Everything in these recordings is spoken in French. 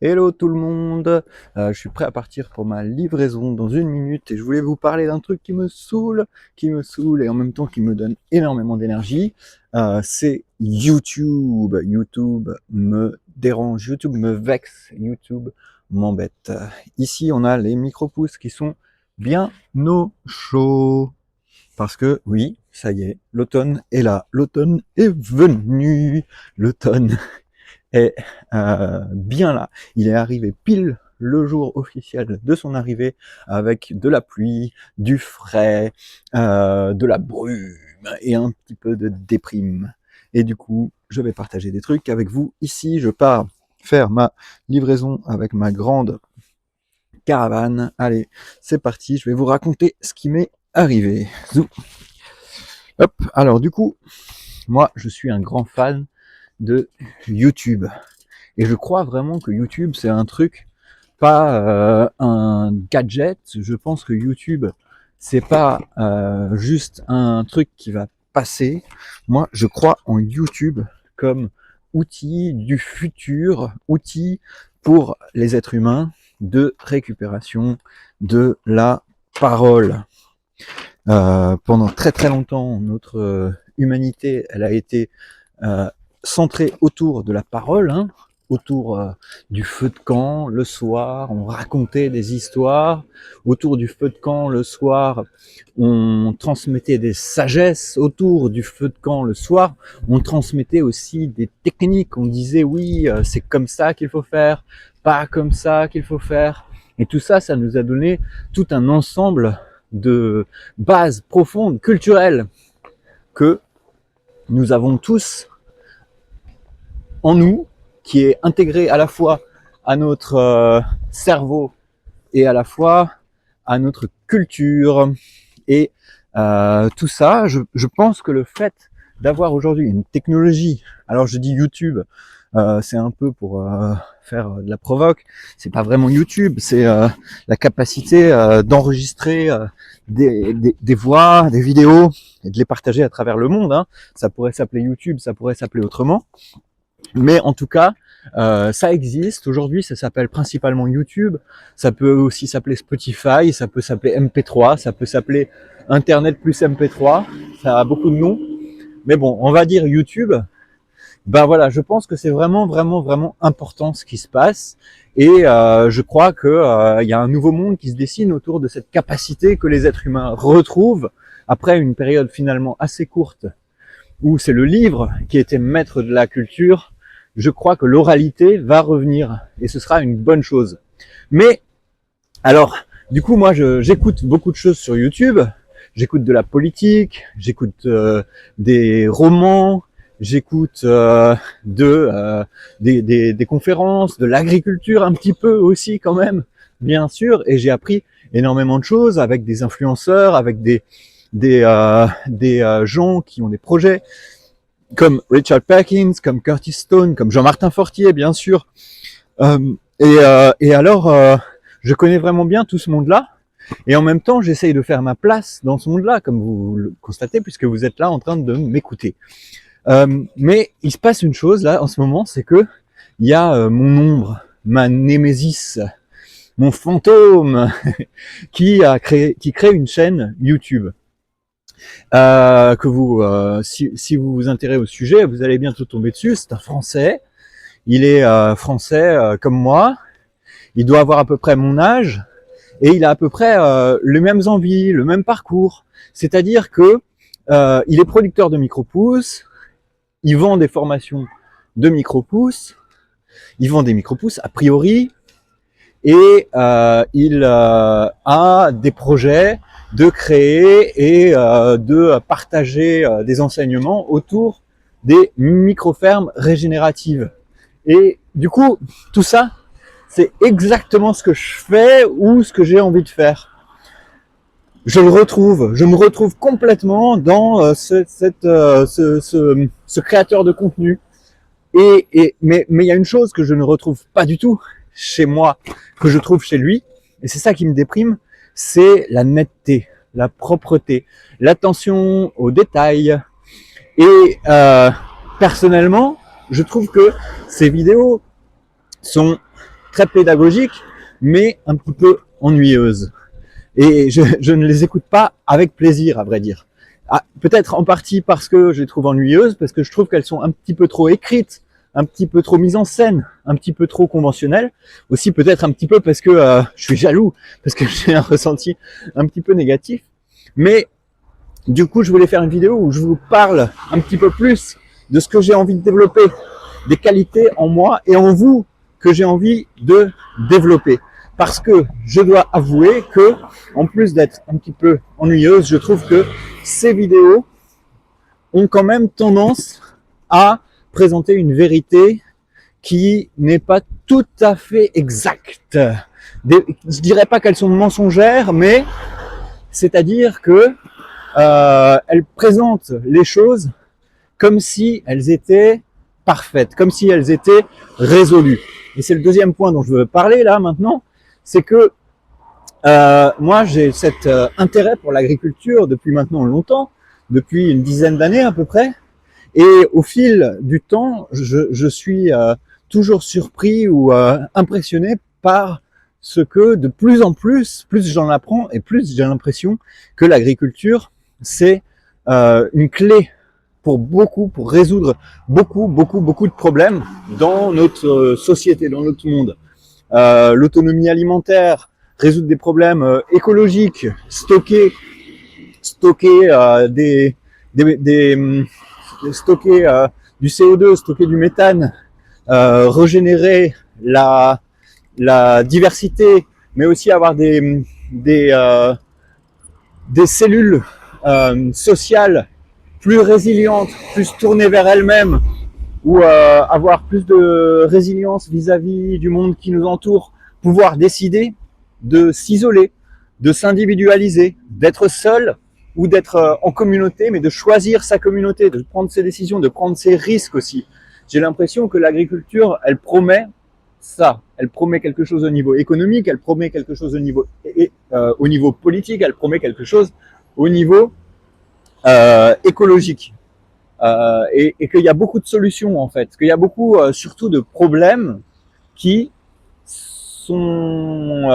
Hello tout le monde, je suis prêt à partir pour ma livraison dans 1 minute et je voulais vous parler d'un truc qui me saoule et en même temps qui me donne énormément d'énergie. C'est YouTube. YouTube me dérange, YouTube me vexe, YouTube m'embête. Ici on a les micro-pouces qui sont bien au chaud. Parce que oui, ça y est, l'automne est là, l'automne est venu, l'automne est bien là. Il est arrivé pile le jour officiel de son arrivée avec de la pluie, du frais, de la brume et un petit peu de déprime. Et du coup, je vais partager des trucs avec vous. Ici, je pars faire ma livraison avec ma grande caravane. Allez, c'est parti, je vais vous raconter ce qui m'est arrivé. Zou. Hop, alors du coup, moi, je suis un grand fan de YouTube. Et je crois vraiment que YouTube, c'est un truc, pas un gadget. Je pense que YouTube, c'est pas juste un truc qui va passer. Moi, je crois en YouTube comme outil du futur, outil pour les êtres humains de récupération de la parole. Pendant très très longtemps, notre humanité, elle a été centrée autour de la parole, hein, autour du feu de camp le soir, on racontait des histoires, autour du feu de camp le soir, on transmettait des sagesses, autour du feu de camp le soir, on transmettait aussi des techniques, on disait oui, c'est comme ça qu'il faut faire, pas comme ça qu'il faut faire, et tout ça, ça nous a donné tout un ensemble de bases profondes, culturelles, que nous avons tous en nous, qui est intégré à la fois à notre cerveau et à la fois à notre culture. Et tout ça, je pense que le fait d'avoir aujourd'hui une technologie, alors je dis YouTube, c'est un peu pour faire de la provoque, c'est pas vraiment YouTube, c'est la capacité d'enregistrer des voix, des vidéos et de les partager à travers le monde, hein. Ça pourrait s'appeler YouTube, ça pourrait s'appeler autrement, mais en tout cas, ça existe. Aujourd'hui, ça s'appelle principalement YouTube. Ça peut aussi s'appeler Spotify, ça peut s'appeler MP3, ça peut s'appeler Internet plus MP3. Ça a beaucoup de noms. Mais bon, on va dire YouTube. Ben voilà, je pense que c'est vraiment, vraiment, vraiment important ce qui se passe. Et je crois que y a un nouveau monde qui se dessine autour de cette capacité que les êtres humains retrouvent après une période finalement assez courte où c'est le livre qui était maître de la culture. Je crois que l'oralité va revenir et ce sera une bonne chose. Mais alors, du coup, moi, j'écoute beaucoup de choses sur YouTube. J'écoute de la politique, j'écoute des romans, j'écoute des conférences, de l'agriculture un petit peu aussi quand même, bien sûr. Et j'ai appris énormément de choses avec des influenceurs, avec des gens qui ont des projets comme Richard Perkins, comme Curtis Stone, comme Jean-Martin Fortier, bien sûr. Et alors, je connais vraiment bien tout ce monde-là. Et en même temps, j'essaye de faire ma place dans ce monde-là, comme vous le constatez, puisque vous êtes là en train de m'écouter. Mais il se passe une chose là en ce moment, c'est que il y a mon ombre, ma némésis, mon fantôme, qui crée une chaîne YouTube. Que vous, si vous vous intéressez au sujet, vous allez bientôt tomber dessus. C'est un Français. Il est français comme moi. Il doit avoir à peu près mon âge et il a à peu près les mêmes envies, le même parcours. C'est-à-dire que il est producteur de micro-pousses. Il vend des formations de micro-pousses. Il vend des micro-pousses a priori. Et il a des projets de créer et de partager des enseignements autour des micro-fermes régénératives. Et du coup, tout ça, c'est exactement ce que je fais ou ce que j'ai envie de faire. Je me retrouve complètement dans ce créateur de contenu. Mais il y a une chose que je ne retrouve pas du tout chez moi, que je trouve chez lui, et c'est ça qui me déprime, c'est la netteté, la propreté, l'attention aux détails. Et personnellement, je trouve que ces vidéos sont très pédagogiques, mais un petit peu ennuyeuses. Et je ne les écoute pas avec plaisir, à vrai dire. Ah, peut-être en partie parce que je les trouve ennuyeuses, parce que je trouve qu'elles sont un petit peu trop écrites, un petit peu trop mises en scène, un petit peu trop conventionnelles. Aussi peut-être un petit peu parce que je suis jaloux, parce que j'ai un ressenti un petit peu négatif. Mais du coup, je voulais faire une vidéo où je vous parle un petit peu plus de ce que j'ai envie de développer, des qualités en moi et en vous que j'ai envie de développer. Parce que je dois avouer que, en plus d'être un petit peu ennuyeuse, je trouve que ces vidéos ont quand même tendance à présenter une vérité qui n'est pas tout à fait exacte. Je dirais pas qu'elles sont mensongères, mais c'est-à-dire que elles présentent les choses comme si elles étaient parfaites, comme si elles étaient résolues. Et c'est le deuxième point dont je veux parler là maintenant, c'est que moi j'ai cet intérêt pour l'agriculture depuis maintenant longtemps, depuis une dizaine d'années à peu près, et au fil du temps, je suis toujours surpris ou impressionné par ce que de plus en plus j'en apprends et plus j'ai l'impression que l'agriculture c'est une clé pour résoudre beaucoup de problèmes dans notre société, dans notre monde. L'autonomie alimentaire, résoudre des problèmes écologiques, stocker stocker du CO2, stocker du méthane, régénérer la diversité, mais aussi avoir des cellules sociales plus résilientes, plus tournées vers elles-mêmes, ou avoir plus de résilience vis-à-vis du monde qui nous entoure, pouvoir décider de s'isoler, de s'individualiser, d'être seul ou d'être en communauté, mais de choisir sa communauté, de prendre ses décisions, de prendre ses risques aussi. J'ai l'impression que l'agriculture, elle promet ça. Elle promet quelque chose au niveau économique, elle promet quelque chose au niveau politique, elle promet quelque chose au niveau écologique. Et qu'il y a beaucoup de solutions en fait, qu'il y a beaucoup surtout de problèmes qui sont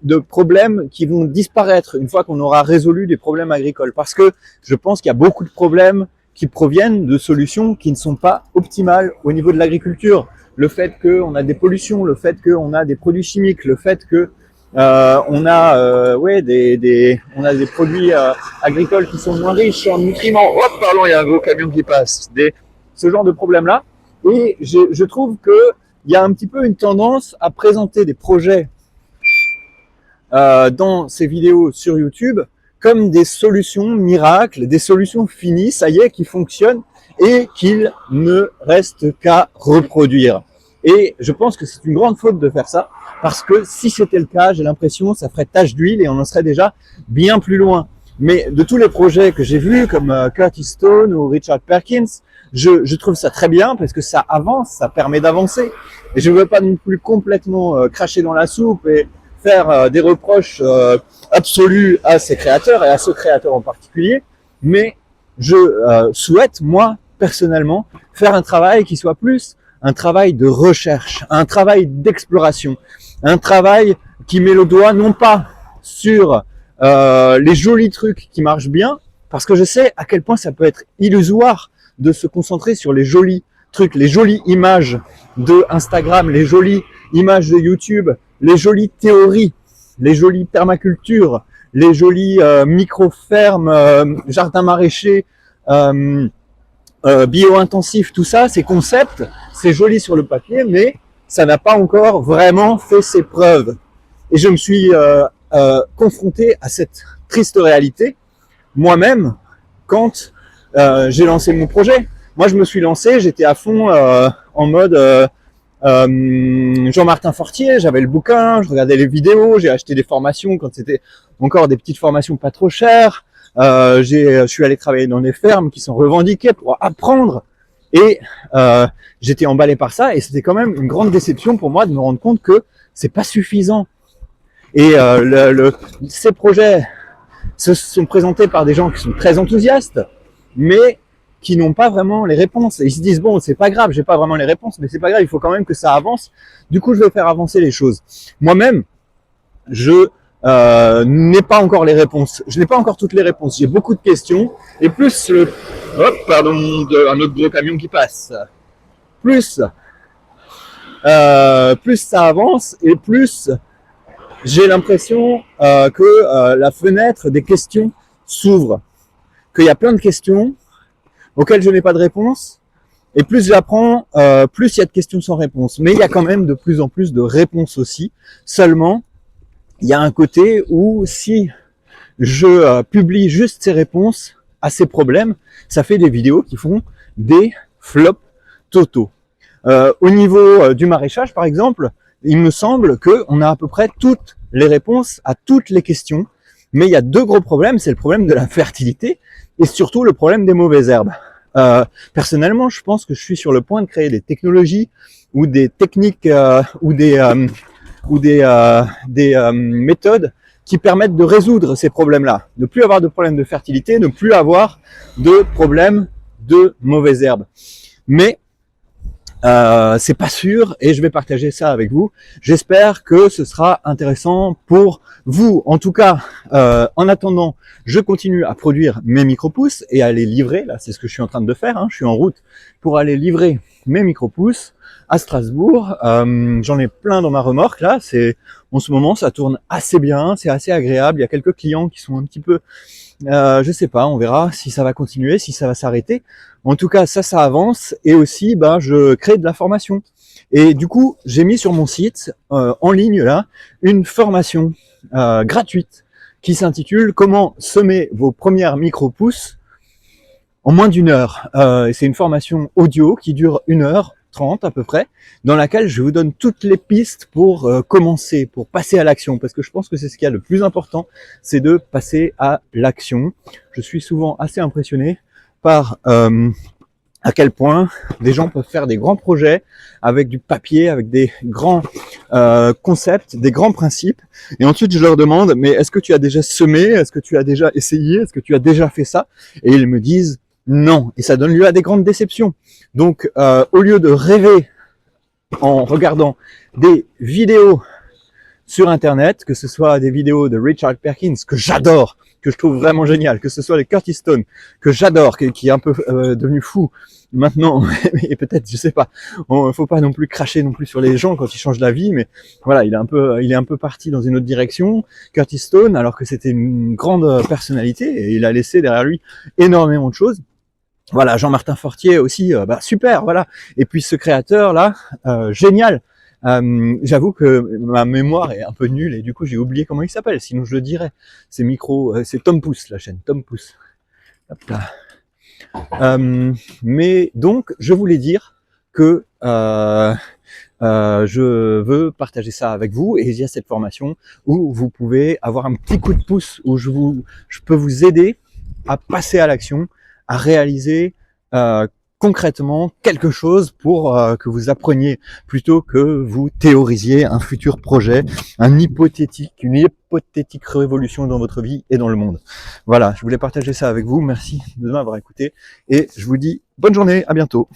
de problèmes qui vont disparaître une fois qu'on aura résolu des problèmes agricoles. Parce que je pense qu'il y a beaucoup de problèmes qui proviennent de solutions qui ne sont pas optimales au niveau de l'agriculture. Le fait qu'on a des pollutions, le fait qu'on a des produits chimiques, le fait que on a des produits agricoles qui sont moins riches en nutriments. Hop, pardon, il y a un gros camion qui passe. Ce genre de problème-là. Et je trouve que il y a un petit peu une tendance à présenter des projets dans ces vidéos sur YouTube comme des solutions miracles, des solutions finies, ça y est, qui fonctionnent et qu'il ne reste qu'à reproduire. Et je pense que c'est une grande faute de faire ça, parce que si c'était le cas, j'ai l'impression que ça ferait tache d'huile et on en serait déjà bien plus loin. Mais de tous les projets que j'ai vus, comme Curtis Stone ou Richard Perkins, je trouve ça très bien parce que ça avance, ça permet d'avancer. Et je ne veux pas non plus complètement cracher dans la soupe et faire des reproches absolus à ces créateurs et à ce créateur en particulier, mais je souhaite, moi, personnellement, faire un travail qui soit plus un travail de recherche, un travail d'exploration, un travail qui met le doigt non pas sur les jolis trucs qui marchent bien, parce que je sais à quel point ça peut être illusoire de se concentrer sur les jolis trucs, les jolies images de Instagram, les jolies images de YouTube, les jolies théories, les jolies permacultures, les jolies micro-fermes, jardins maraîchers, bio-intensifs, tout ça, ces concepts, c'est joli sur le papier, mais ça n'a pas encore vraiment fait ses preuves. Et je me suis confronté à cette triste réalité moi-même quand j'ai lancé mon projet. Moi, je me suis lancé, j'étais à fond en mode Jean-Martin Fortier, j'avais le bouquin, je regardais les vidéos, j'ai acheté des formations quand c'était encore des petites formations pas trop chères. Je suis allé travailler dans des fermes qui sont revendiquées pour apprendre et j'étais emballé par ça et c'était quand même une grande déception pour moi de me rendre compte que c'est pas suffisant. Et ces projets se sont présentés par des gens qui sont très enthousiastes, mais qui n'ont pas vraiment les réponses. Et ils se disent, bon, c'est pas grave, j'ai pas vraiment les réponses, mais c'est pas grave, il faut quand même que ça avance. Du coup, je vais faire avancer les choses. Moi-même, je n'ai pas encore les réponses. Je n'ai pas encore toutes les réponses. J'ai beaucoup de questions. Et plus le... Hop, pardon, un autre gros camion qui passe. Plus ça avance et plus j'ai l'impression que la fenêtre des questions s'ouvre. Qu'il y a plein de questions auxquelles je n'ai pas de réponse. Et plus j'apprends, plus il y a de questions sans réponse. Mais il y a quand même de plus en plus de réponses aussi. Seulement, il y a un côté où si je publie juste ces réponses à ces problèmes, ça fait des vidéos qui font des flops totaux. Au niveau du maraîchage, par exemple, il me semble qu'on a à peu près toutes les réponses à toutes les questions, mais il y a deux gros problèmes, c'est le problème de la fertilité et surtout le problème des mauvaises herbes. Personnellement, je pense que je suis sur le point de créer des technologies ou des techniques ou des méthodes qui permettent de résoudre ces problèmes-là, ne plus avoir de problème de fertilité, ne plus avoir de problème de mauvaises herbes. Mais c'est pas sûr et je vais partager ça avec vous. J'espère que ce sera intéressant pour vous. En tout cas, en attendant, je continue à produire mes micro-pousses et à les livrer. Là, c'est ce que je suis en train de faire. Je suis en route pour aller livrer mes micro-pousses à Strasbourg. J'en ai plein dans ma remorque. Là, en ce moment, ça tourne assez bien, c'est assez agréable. Il y a quelques clients qui sont un petit peu, je sais pas, on verra si ça va continuer, si ça va s'arrêter. En tout cas, ça avance et aussi, je crée de la formation. Et du coup, j'ai mis sur mon site, en ligne là, une formation gratuite qui s'intitule « Comment semer vos premières micro-pousses en moins d'une heure ». C'est une formation audio qui dure 1h30 à peu près, dans laquelle je vous donne toutes les pistes pour commencer, pour passer à l'action, parce que je pense que c'est ce qu'il y a le plus important, c'est de passer à l'action. Je suis souvent assez impressionné par à quel point des gens peuvent faire des grands projets avec du papier, avec des grands concepts, des grands principes. Et ensuite, je leur demande, mais est-ce que tu as déjà semé? Est-ce que tu as déjà essayé? Est-ce que tu as déjà fait ça? Et ils me disent non. Et ça donne lieu à des grandes déceptions. Donc, au lieu de rêver en regardant des vidéos sur Internet, que ce soit des vidéos de Richard Perkins, que j'adore, que je trouve vraiment génial, que ce soit les Curtis Stone, que j'adore, qui est un peu devenu fou maintenant, et peut-être, je sais pas, faut pas non plus cracher non plus sur les gens quand ils changent d'avis, mais voilà, il est un peu parti dans une autre direction, Curtis Stone, alors que c'était une grande personnalité, et il a laissé derrière lui énormément de choses. Voilà, Jean-Martin Fortier aussi, super, voilà. Et puis ce créateur là, génial. J'avoue que ma mémoire est un peu nulle et du coup j'ai oublié comment il s'appelle, sinon je le dirais. C'est c'est Tom Pouce, la chaîne, Tom Pouce. Hop là. Mais donc je voulais dire que je veux partager ça avec vous et il y a cette formation où vous pouvez avoir un petit coup de pouce, où je peux vous aider à passer à l'action, à réaliser concrètement quelque chose pour que vous appreniez plutôt que vous théorisiez un futur projet, une hypothétique révolution dans votre vie et dans le monde. Voilà, je voulais partager ça avec vous. Merci de m'avoir écouté et je vous dis bonne journée, à bientôt.